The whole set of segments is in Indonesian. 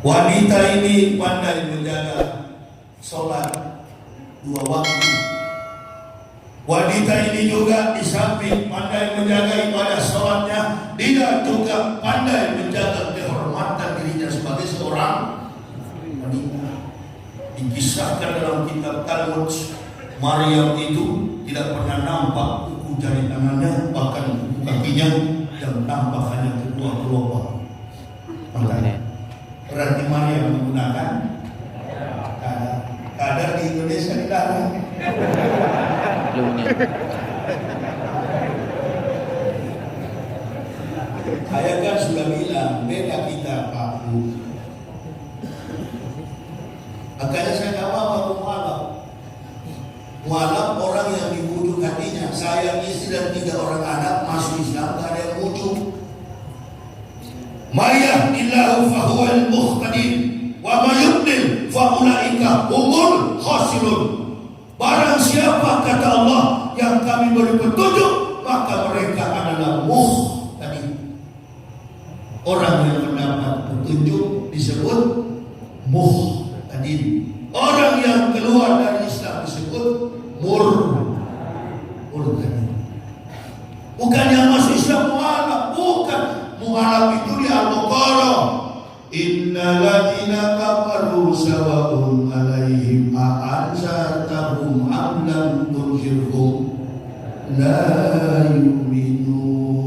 Wanita ini pandai menjaga sholat 2 waktu. Wanita ini juga di samping pandai menjaga ibadah sholatnya, dia juga pandai menjaga kehormatan dirinya sebagai seorang wanita. Dikisahkan dalam kitab Talmud, Maryam itu tidak pernah nampak kuku jari tangannya, bahkan kuku kakinya, yang nampak hanya kedua kelopak. Makanya berarti Maryam menggunakan kadar di Indonesia dilarang. Saya kan sudah bilang beda kita Pak Bu. Makanya saya nggak mau mualaf orang yang dibujuk hatinya. Saya istri dan 3 orang anak masuk Islam, nggak ada yang bujuk. Mayah illahu fahuwal muhtadin wa mayudlil faulaika humul khasirun. Barang siapa kata Allah yang kami beri petunjuk, maka mereka adalah muhtadin. Orang yang mendapat petunjuk disebut muhtadin. Orang yang keluar dari Islam disebut murtadin. Bukan yang masuk Islam mualaf, bukan. Mualaf itu di Al-Baqarah. Innal ladzina kafaru sawa'un 'alaihim a'anzartahum am lam tunzirhum la yu'minun.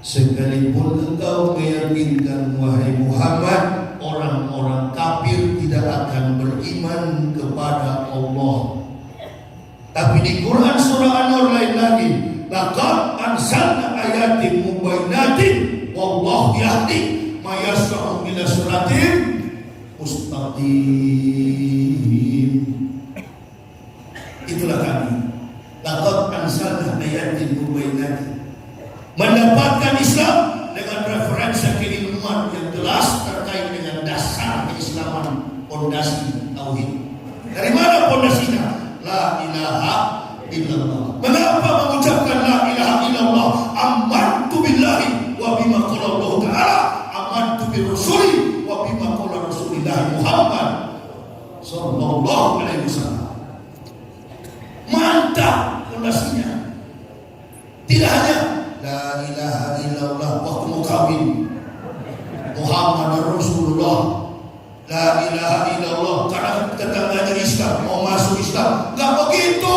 Sekalipun engkau meyakinkan wahai Muhammad, orang-orang kafir tidak akan beriman kepada Allah. Tapi di Quran surah An-Nur lain lagi, laqad anzalna ayatin mubayyinatin wallahu yahdi may yasha'u ila siratin mustaqim. Itulah kami. Laqad anzalna ayatin mubayyinatin. Mendapatkan Islam dengan referensi keilmuan yang jelas terkait dengan dasar keislaman, pondasi tauhid. Dari mana pondasinya? La ilaha illallah. Mengapa mengucapkan la ilaha illallah? Amantu billahi wa bima qala Allah Ta'ala, amantu bi rasuli wa bima qala Rasulullah Muhammad sallallahu alaihi wasallam. Mantap pondasinya. Tidak hanya la ilaha illallah waktu mau kawin, Muhammad Rasulullah. La ilaha illallah karena tetangganya Islam, mau masuk Islam. Enggak begitu.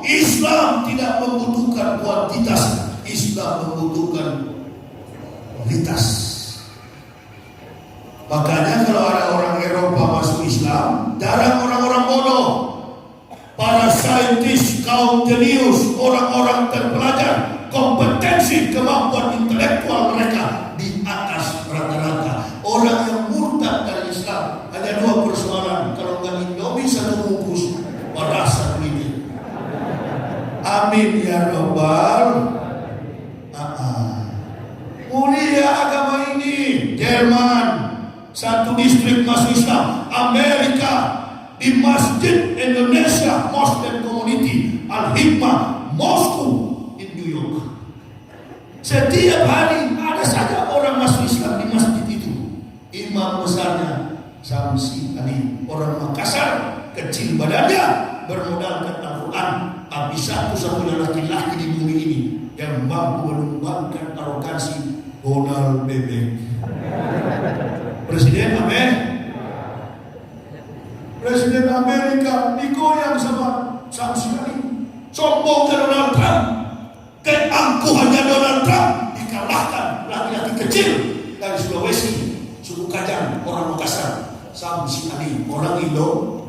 Islam tidak membutuhkan kuantitas, Islam membutuhkan kualitas. Makanya kalau ada orang Eropa masuk Islam, jarang orang-orang bodoh. Para saintis, kaum jenius, orang-orang terpelajar, kompetensi, kemampuan intelektual mereka di atas rata-rata. Orang yang murtad dari Islam hanya 2 persoalan. Kalau nggak Indomie 1 bungkus, merasa duitnya. Amin ya Rabbal. Mulia agama ini. Jerman 1 distrik masuk Islam. Amerika di Masjid Indonesia Muslim Community Al-Hikmah Moskow in New York. Setiap hari ada saja orang masuk Islam di masjid itu. Imam besarnya Samsi Ali, orang Makassar, kecil badannya, bermodalkan Al-Quran. Tapi satu-satunya laki-laki di bumi ini yang mampu menumbangkan arogansi Donald Bebek. Presiden Presiden Amerika digoyang sama Samsi Ali. Sombongnya Donald Trump, keangkuhannya Donald Trump dikalahkan laki-laki kecil dari Sulawesi, suku Kajang, orang Makassar, Samsi Ali, orang Indo.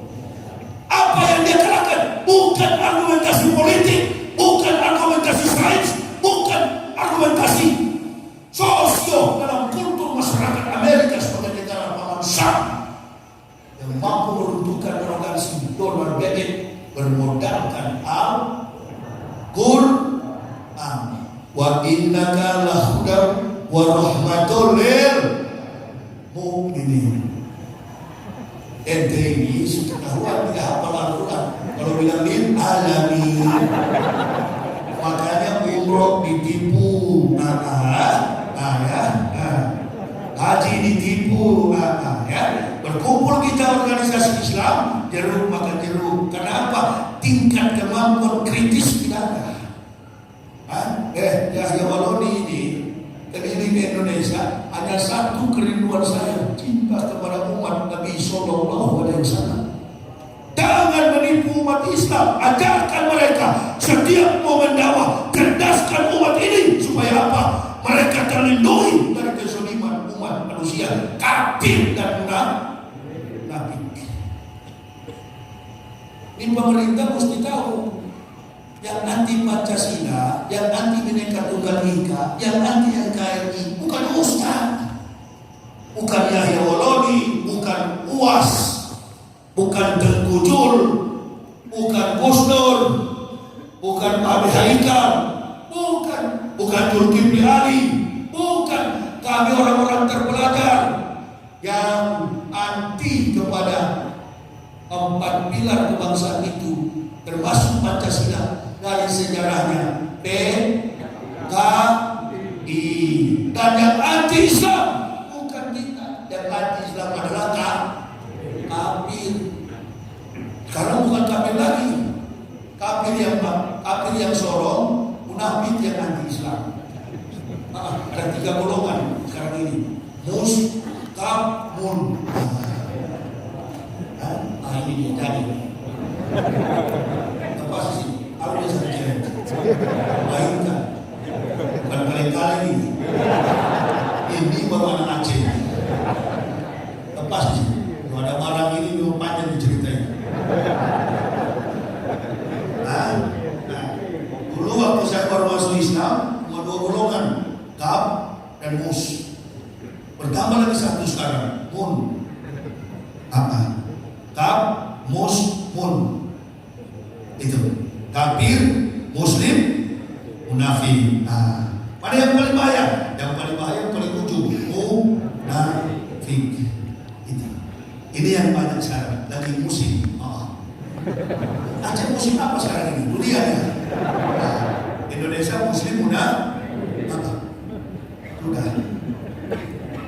Apa yang dia kalahkan? Bukan argumentasi politik, bukan argumentasi sains, bukan argumentasi sosio dalam kultur masyarakat Amerika sebagai negara paman Sam yang mampu meruntuhkan arogansi Donald Bebek bermodalkan Al-Quran. Wa innaka lahudan wa rahmatul lil mu'minin. Ente ini seketahuan tidak hafal Al-Quran. Kalau bilang lil alamin, makanya umroh ditipu. Haji ya. Berkumpul kita organisasi Islam, jeruk makan jeruk. Kenapa? Tingkat kemampuan kritis tidak ada. Yahya Waloni ini keliling Indonesia, hanya satu kerinduan saya, cinta kepada umat Nabi Sallallahu Alaihi Wasallam. Jangan menipu umat Islam, ajarkan mereka setiap mau mendakwah, cerdaskan umat ini supaya apa? Mereka terlindungi dari kezaliman umat manusia, kafir dan munafik. Ini pemerintah mesti tahu, yang anti Pancasila, yang anti Bhinneka Tunggal Ika, yang anti NKRI bukan Ustaz, bukan Yahya Waloni, bukan UAS, bukan Tengku Jul, bukan Gus Dur, bukan Abi Haikal, bukan Zulkifli Ali, bukan. Kami orang-orang terpelajar yang anti kepada 4 pilar kebangsaan itu, termasuk Pancasila dari sejarahnya PKI. Dan yang anti Islam bukan kita, yang anti Islam adalah kafir. Sekarang bukan kafir lagi, kafir yang sorong, munafik yang anti Islam. Ada 3 golongan sekarang ini, mus, kaf, mun. Ini dia jadi. Apa sih? Apa dia saja? Bayangkan, bukan kali-kali ini. Ini baru anak Aceh. Lepas sih, kalau ada barang ini memang panjang diceritain. Dulu waktu saya baru masuk Islam, 2 golongan, kaf dan mus. Bertambah lagi 1 sekarang, mun. Kaf, mus, mun. Itu kafir, muslim, munafik. Mana yang paling bahaya? Yang paling bahaya yang paling ujung, munafik. Ini yang banyak sekarang lagi musim. Aceh musim apa sekarang ini? Dunia ya. Indonesia muslim munafik. Sudah.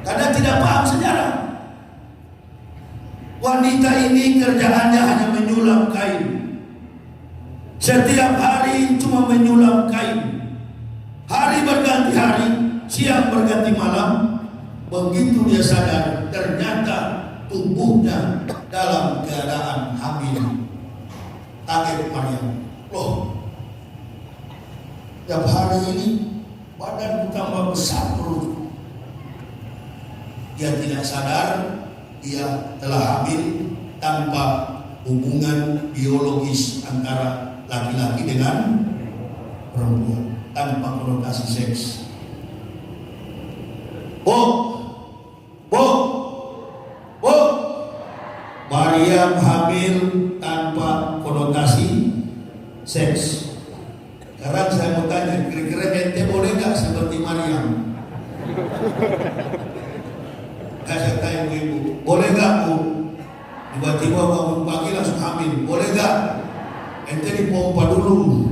Karena tidak paham sejarah. Wanita ini kerjaannya hanya menyulam kain. Setiap hari cuma menyulam kain. Hari berganti hari, siang berganti malam. Begitu dia sadar, ternyata tubuhnya dalam keadaan hamil. Kaget Maryam, loh, tiap hari ini badan tambah besar perut. Dia tidak sadar dia telah hamil tanpa hubungan biologis antara laki-laki dengan perempuan, tanpa konotasi seks. Maryam hamil tanpa konotasi seks. Sekarang saya mau tanya, kira-kira ente boleh gak seperti Maryam? Saya tanya ibu, boleh gak Bu? Tiba-tiba bangun pagi langsung hamil, boleh gak? Ente dipompa dulu.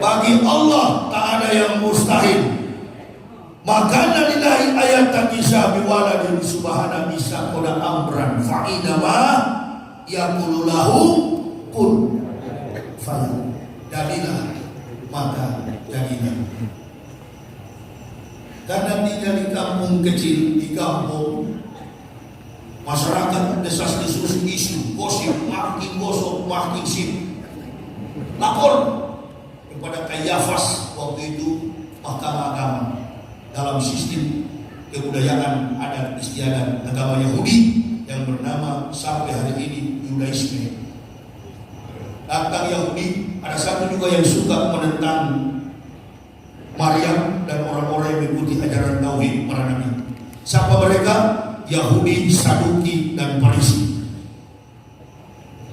Bagi Allah tak ada yang mustahil. Maka lillahi ayat takisa biwaladin subhana bisa koda amran fa'idama yaqulu lahu kun fayakun. Jadilah, maka jadilah. Karena tidak di kampung kecil, di kampung masyarakat desas-desus isu, gosip, makin gosok, makin sip. Lapor kepada Kayafas waktu itu Mahkamah Agama dalam sistem kebudayaan adat istiadat agama Yahudi yang bernama sampai hari ini Yudaisme. Datang Yahudi, ada satu juga yang suka menentang Maryam dan orang-orang yang mengikuti ajaran tauhid para nabi. Siapa mereka? Yahudi, Saduki, dan Farisi.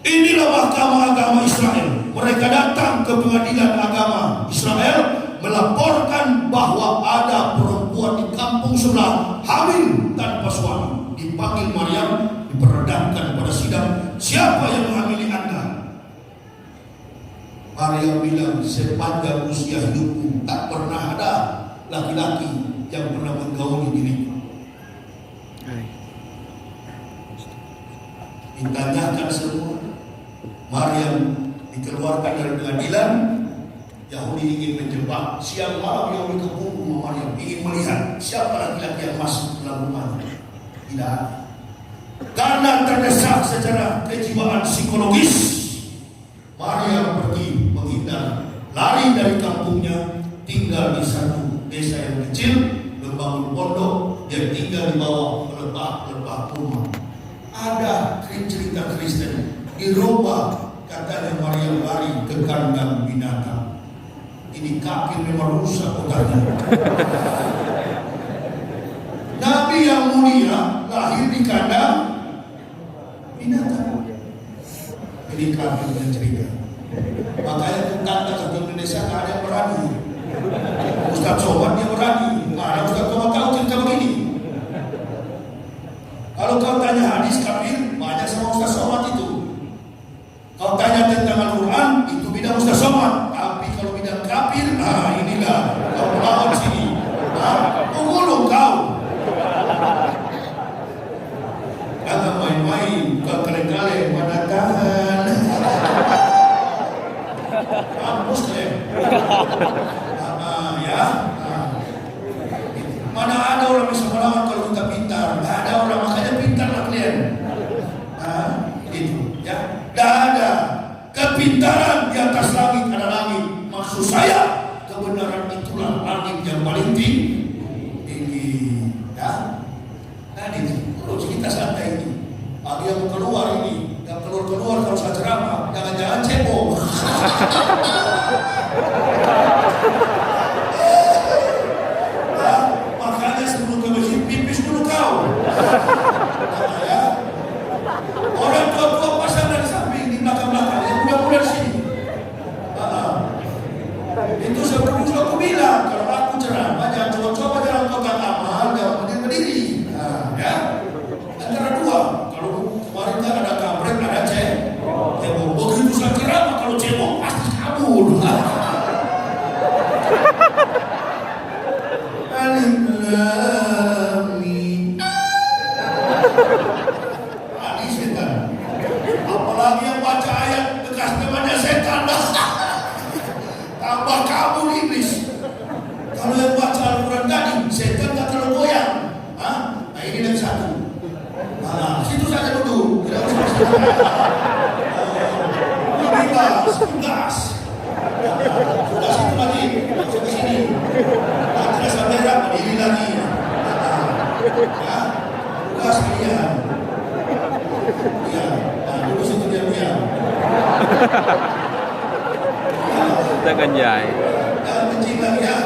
Inilah mahkamah agama Israel. Mereka datang ke pengadilan agama Israel melaporkan bahwa ada perempuan di kampung sebelah hamil tanpa suami. Dipanggil Maryam, diperhadapkan pada sidang, siapa yang menghamili Anda? Maryam bilang, sepanjang usia hidupku tak pernah ada laki-laki yang pernah menggauli diriku. Ditanyakan semua. Maryam dikeluarkan dari pengadilan. Yahudi ingin menjebak. Siang malam Yahudi keburu Maryam ingin melihat siapa laki-laki yang masuk dalam rumahnya. Tidak ada. Karena terdesak secara kejiwaan psikologis, Maryam pergi menghindar, lari dari kampungnya, tinggal di satu desa yang kecil, membangun pondok, dia tinggal di bawah lebah-lebah rumah. Ada cerita Kristen dirubah, katanya Maryam lari ke kandang binatang. Ini kafir memang rusak otaknya. Nabi yang mulia lahir di kandang binatang. Ini kafir dan cerita. Makanya tentang satu Indonesia tak ada yang berani. Ustaz Somad dia berani. Mana Ustaz Somad tahu cerita begini? Kalau kau tanya hadis kafir, banyak sama Ustaz Somad itu. Kau tanya tentang Al-Quran, itu bidang Ustaz Somad. Tapi kalau bidang kafir, inilah kau melawan sini. Penggulung kau. Jangan main-main, kau kali-kali mana tahan. Muslim. Ya. Mana ada orang bisa melawan kalau kita pintar? Tidak ada orang, makanya pintarlah kalian. Itu, ya. Tidak ada kepintaran di atas langit ada langit. Maksud saya kebenaran itulah langit yang paling tinggi. Ya. Tadi kalau kita santai ini, ada yang keluar ini, yang keluar kalau saya ceramah, jangan-jangan cebong. Makanya sebelum ke masjid pipis dulu kau. Ya. Orang tua-tua pasang dari samping di belakang-belakang, yang muda-muda di sini. Itu sebelum aku bilang, kalau aku ceramah jangan coba-coba jalan kotak amal, jangan berdiri. Ya. Antara dua, kalau kemarin kan ada kampret, ada cebong. Begitu saya ceramah, kalau cebong pasti kabur. Setan. Apalagi yang baca ayat bekas temannya setan. Tambah kabur iblis. Kalau yang baca Al-Quran tadi, setan tak terlalu goyang. Nah ini dari satu. Situ saja duduk. Tidak usah bebas, gas. Sudah situ lagi, masuk ke sini. Tidak sampai merah, berdiri lagi. Ya, gas kalian. Ya, duduk situ diam-diam. Kita kan jahit. Jangan kencing lagi ya.